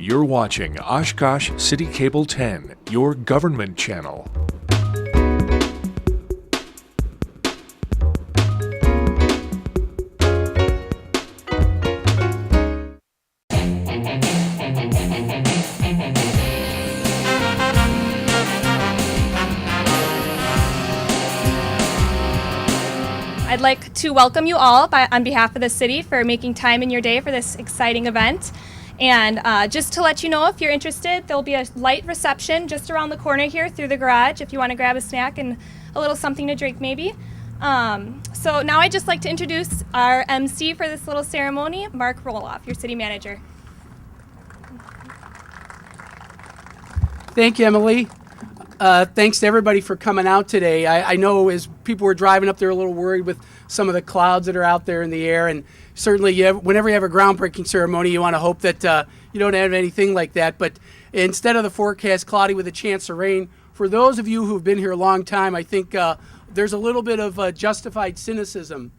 You're watching Oshkosh City Cable 10, your government channel. I'd like to welcome you all on behalf of the city for making time in your day for this exciting event. And just to let you know, if you're interested, there'll be a light reception just around the corner here through the garage if you want to grab a snack and a little something to drink maybe. So now I'd just like to introduce our MC for this little ceremony, Mark Roloff, your city manager. Thank you, Emily. Thanks to everybody for coming out today. I know as people were driving up, they're a little worried with some of the clouds that are out there in the air. And certainly, whenever you have a groundbreaking ceremony, you want to hope that you don't have anything like that. But instead of the forecast, cloudy with a chance of rain, for those of you who've been here a long time, I think there's a little bit of justified cynicism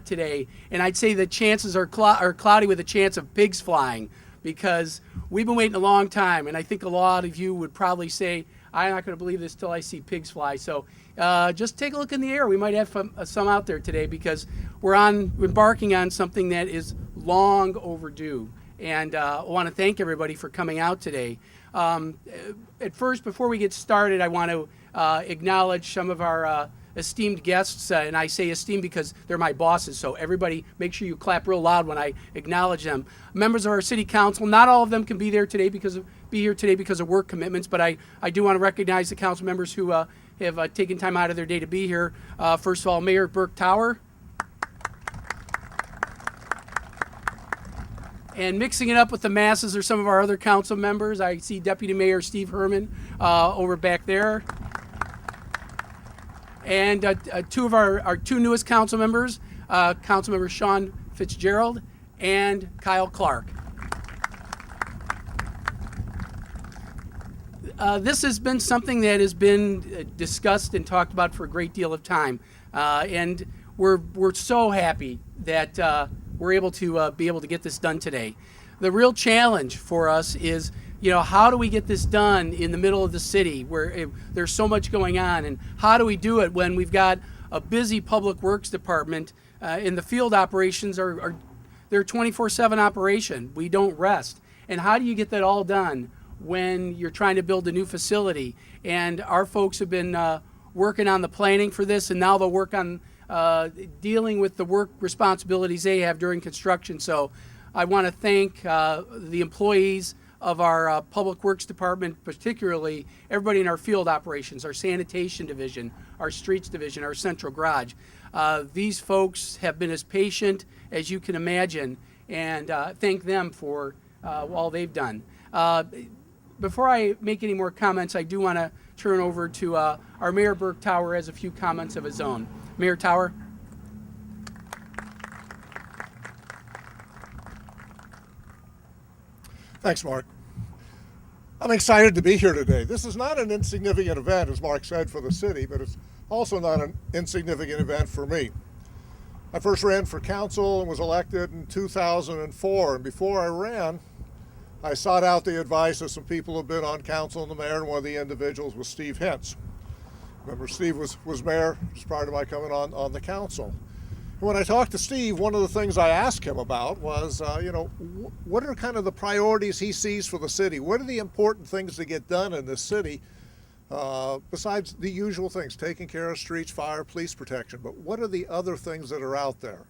today. And I'd say the chances are cloudy with a chance of pigs flying, because we've been waiting a long time. And I think a lot of you would probably say, I'm not going to believe this till I see pigs fly. So just take a look in the air. We might have some out there today, because we're embarking on something that is long overdue. And I want to thank everybody for coming out today. At first, before we get started, I want to acknowledge some of our esteemed guests, and I say esteemed because they're my bosses, so everybody make sure you clap real loud when I acknowledge them. Members of our city council, not all of them can be here today because of work commitments, but I do want to recognize the council members who have taken time out of their day to be here. First of all, Mayor Burke Tower. And mixing it up with the masses are some of our other council members. I see Deputy Mayor Steve Herman over back there. And two of our two newest council members, Councilmember Sean Fitzgerald and Kyle Clark. This has been something that has been discussed and talked about for a great deal of time, and we're so happy that we're able to get this done today. The real challenge for us is, how do we get this done in the middle of the city where there's so much going on, and how do we do it when we've got a busy public works department in the field operations they're 24/7 operation. We don't rest. And how do you get that all done when you're trying to build a new facility? And our folks have been working on the planning for this, and now they'll work on dealing with the work responsibilities they have during construction. So I want to thank the employees of our Public Works Department, particularly everybody in our field operations, our sanitation division, our streets division, our central garage. These folks have been as patient as you can imagine, and thank them for all they've done. Before I make any more comments, I do want to turn over to our Mayor Burke Tower has a few comments of his own. Mayor Tower. Thanks, Mark. I'm excited to be here today. This is not an insignificant event, as Mark said, for the city, but it's also not an insignificant event for me. I first ran for council and was elected in 2004, and before I ran, I sought out the advice of some people who have been on council and the mayor, and one of the individuals was Steve Hintz. Remember, Steve was mayor just prior to my coming on the council. When I talked to Steve, one of the things I asked him about was, what are kind of the priorities he sees for the city? What are the important things to get done in this city besides the usual things, taking care of streets, fire, police protection? But what are the other things that are out there?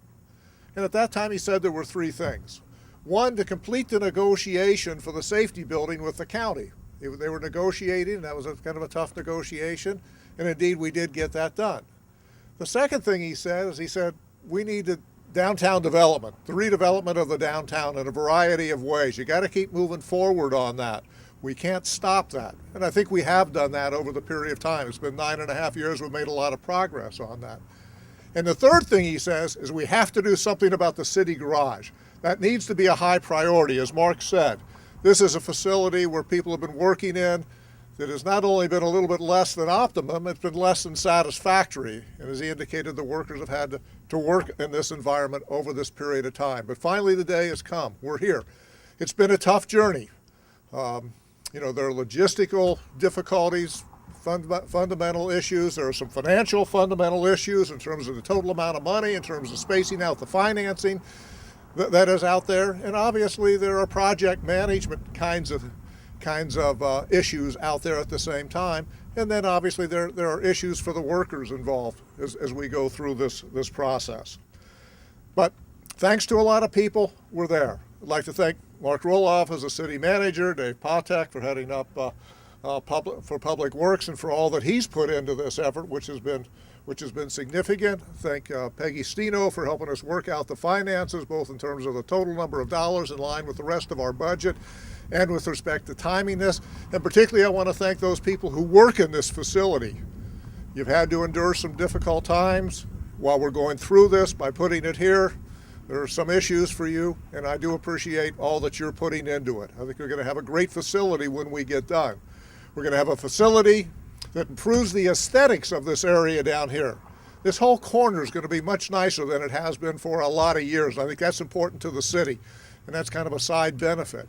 And at that time, he said there were three things. One, to complete the negotiation for the safety building with the county. They were negotiating, and that was kind of a tough negotiation, and indeed we did get that done. The second thing he said is we need downtown development, the redevelopment of the downtown in a variety of ways. You got to keep moving forward on that. We can't stop that. And I think we have done that over the period of time. It's been 9.5 years. We've made a lot of progress on that. And the third thing he says is we have to do something about the city garage. That needs to be a high priority. As Mark said, this is a facility where people have been working in that has not only been a little bit less than optimum, it's been less than satisfactory. And as he indicated, the workers have had to work in this environment over this period of time. But finally, the day has come. We're here. It's been a tough journey. There are logistical difficulties, fundamental issues. There are some financial fundamental issues in terms of the total amount of money, in terms of spacing out the financing that is out there. And obviously there are project management kinds of issues out there at the same time. And then obviously there are issues for the workers involved as we go through this process. But thanks to a lot of people, we're there. I'd like to thank Mark Roloff as a city manager, Dave Potek for heading up Public Works, and for all that he's put into this effort, which has been significant. Thank Peggy Steno for helping us work out the finances, both in terms of the total number of dollars in line with the rest of our budget and with respect to timing this. And particularly I want to thank those people who work in this facility. You've had to endure some difficult times while we're going through this by putting it here. There are some issues for you, and I do appreciate all that you're putting into it. I think we're going to have a great facility when we get done. We're going to have a facility that improves the aesthetics of this area down here. This whole corner is going to be much nicer than it has been for a lot of years. I think that's important to the city, and that's kind of a side benefit.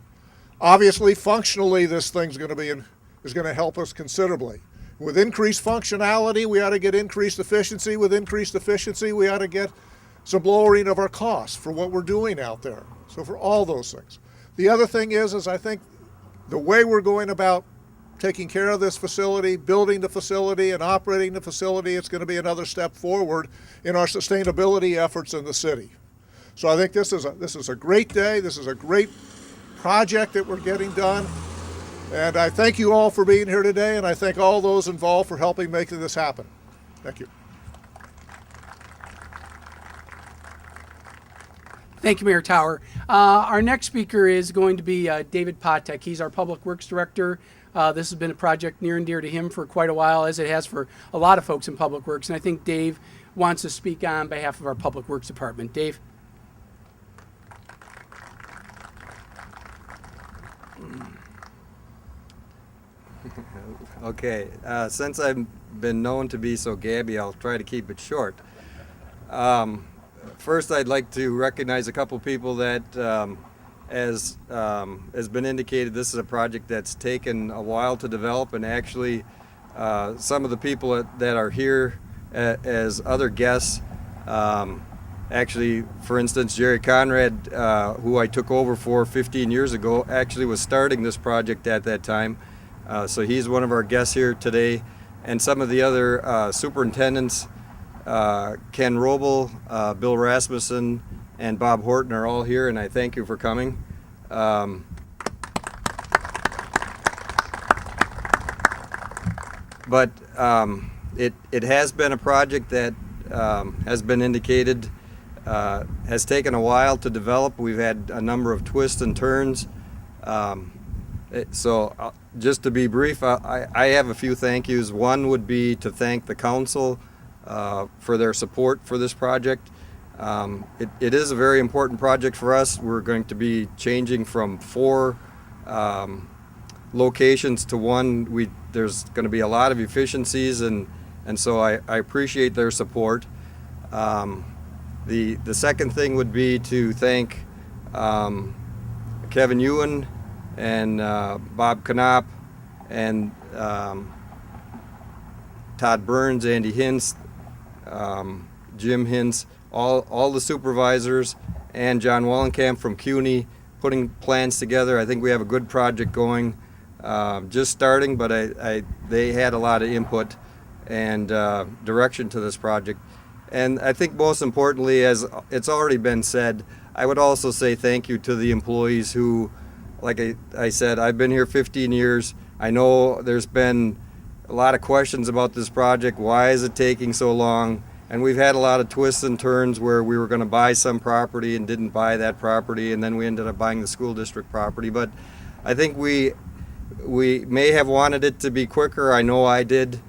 Obviously, functionally, this thing's going to help us considerably. With increased functionality, we ought to get increased efficiency. With increased efficiency, we ought to get some lowering of our costs for what we're doing out there. So for all those things. The other thing is I think the way we're going about taking care of this facility, building the facility, and operating the facility, it's going to be another step forward in our sustainability efforts in the city. So I think this is a great day. This is a great project that we're getting done. And I thank you all for being here today, and I thank all those involved for helping make this happen. Thank you. Thank you, Mayor Tower. Our next speaker is going to be David Potek. He's our Public Works Director. This has been a project near and dear to him for quite a while, as it has for a lot of folks in Public Works. And I think Dave wants to speak on behalf of our Public Works Department. Dave? Okay, since I've been known to be so gabby, I'll try to keep it short. First, I'd like to recognize a couple people that, as has been indicated, this is a project that's taken a while to develop, and actually some of the people that are here as other guests, actually, for instance, Jerry Conrad, who I took over for 15 years ago, actually was starting this project at that time. So he's one of our guests here today. And some of the other superintendents, Ken Robel, Bill Rasmussen, and Bob Horton are all here, and I thank you for coming. But it has been a project that has been indicated, has taken a while to develop. We've had a number of twists and turns. So just to be brief, I have a few thank yous. One would be to thank the council for their support for this project. It is a very important project for us. We're going to be changing from 4 locations to 1. There's going to be a lot of efficiencies, and so I appreciate their support. The second thing would be to thank Kevin Ewan and Bob Knopp and Todd Burns, Andy Hintz, Jim Hintz, all the supervisors, and John Wallenkamp from CUNY putting plans together. I think we have a good project going, just starting, but they had a lot of input and direction to this project. And I think most importantly, as it's already been said, I would also say thank you to the employees who, like I said, I've been here 15 years. I know there's been a lot of questions about this project. Why is it taking so long? And we've had a lot of twists and turns where we were going to buy some property and didn't buy that property, and then we ended up buying the school district property. But I think we may have wanted it to be quicker. I know I did,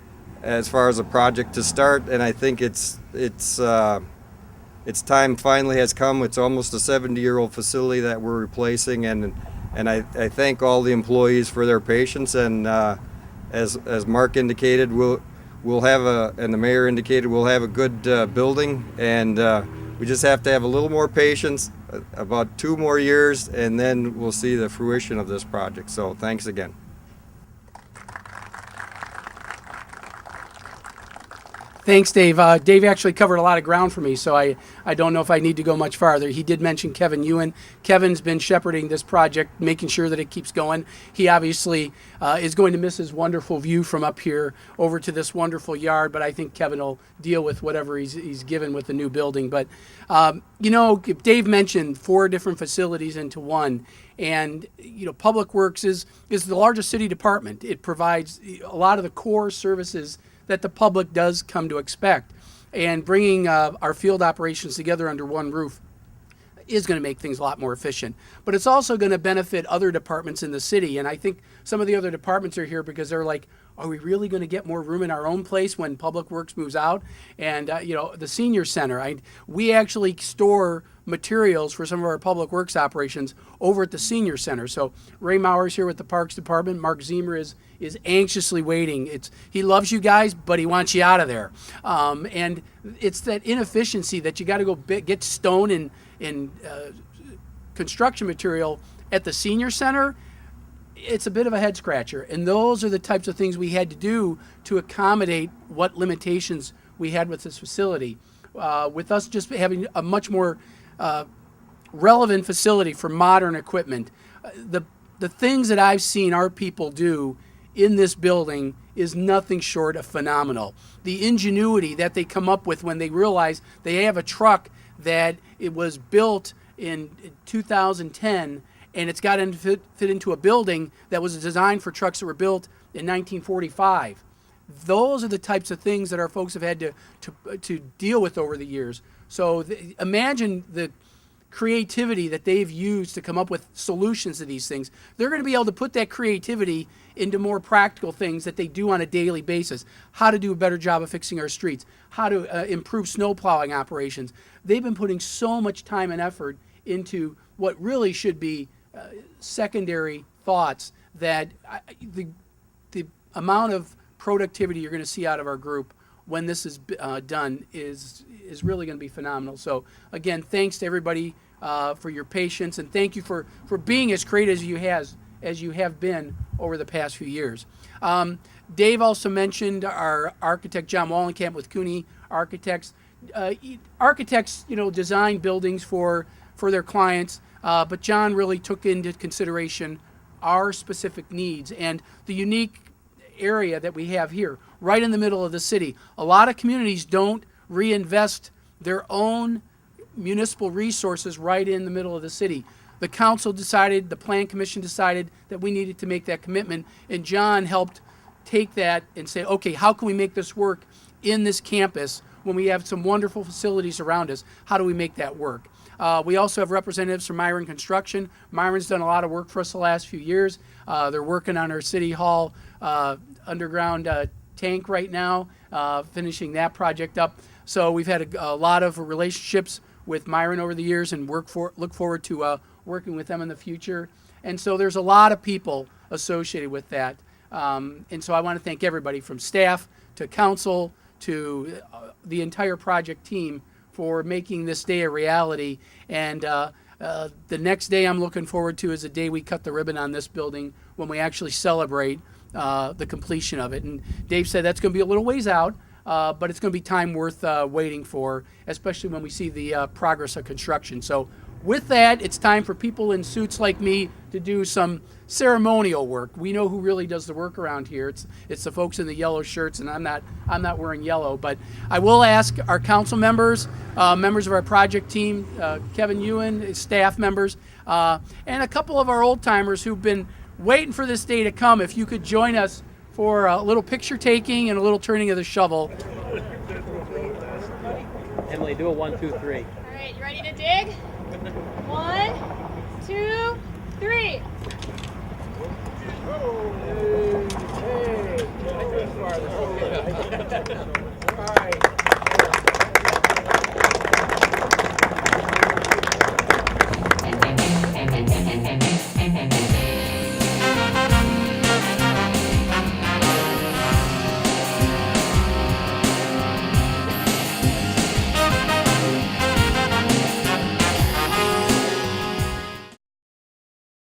as far as a project to start, and I think its time finally has come. It's almost a 70-year-old facility that we're replacing, and I thank all the employees for their patience. And as Mark indicated, we'll have and the mayor indicated, we'll have a good building, and we just have to have a little more patience about 2 more years, and then we'll see the fruition of this project. So thanks again. Thanks, Dave. Dave actually covered a lot of ground for me, so I don't know if I need to go much farther. He did mention Kevin Ewan. Kevin's been shepherding this project, making sure that it keeps going. He obviously is going to miss his wonderful view from up here over to this wonderful yard, but I think Kevin will deal with whatever he's given with the new building. But, Dave mentioned 4 different facilities into one. And, Public Works is the largest city department. It provides a lot of the core services that the public does come to expect. And bringing our field operations together under one roof is going to make things a lot more efficient. But it's also going to benefit other departments in the city. And I think some of the other departments are here because they're like, are we really going to get more room in our own place when Public Works moves out? And, the senior center, we actually store materials for some of our Public Works operations over at the senior center. So Ray Mauer's here with the Parks Department. Mark Zemer is anxiously waiting. He loves you guys, but he wants you out of there. And it's that inefficiency that you got to go get stone and construction material at the senior center. It's a bit of a head scratcher. And those are the types of things we had to do to accommodate what limitations we had with this facility. With us just having a much more relevant facility for modern equipment, the things that I've seen our people do in this building is nothing short of phenomenal. The ingenuity that they come up with when they realize they have a truck that it was built in 2010 and it's got to fit into a building that was designed for trucks that were built in 1945. Those are the types of things that our folks have had to deal with over the years. So imagine the creativity that they've used to come up with solutions to these things. They're going to be able to put that creativity into more practical things that they do on a daily basis. How to do a better job of fixing our streets, how to improve snow plowing operations. They've been putting so much time and effort into what really should be secondary thoughts that the amount of productivity you're going to see out of our group when this is done is really going to be phenomenal. So again, thanks to everybody for your patience, and thank you for being as creative as you have been over the past few years. Dave also mentioned our architect John Wallenkamp with Cooney Architects. Architects, design buildings for their clients, but John really took into consideration our specific needs and the unique area that we have here, right in the middle of the city. A lot of communities don't reinvest their own municipal resources right in the middle of the city. The council decided, the plan commission decided that we needed to make that commitment, and John helped take that and say, okay, how can we make this work in this campus when we have some wonderful facilities around us? How do we make that work? We also have representatives from Myron Construction. Myron's done a lot of work for us the last few years. They're working on our City Hall underground tank right now, finishing that project up. So we've had a lot of relationships with Myron over the years and look forward to working with them in the future. And so there's a lot of people associated with that. And so I want to thank everybody from staff to council to the entire project team for making this day a reality. And the next day I'm looking forward to is the day we cut the ribbon on this building when we actually celebrate the completion of it. And Dave said that's going to be a little ways out, but it's going to be time worth waiting for, especially when we see the progress of construction. So with that, it's time for people in suits like me to do some ceremonial work. We know who really does the work around here. It's the folks in the yellow shirts, and I'm not wearing yellow, but I will ask our council members, members of our project team, Kevin Ewan, staff members, and a couple of our old timers who've been waiting for this day to come, if you could join us for a little picture taking and a little turning of the shovel. Emily, do a 1, 2, 3. All right, you ready to dig? 1, 2, 3. All right.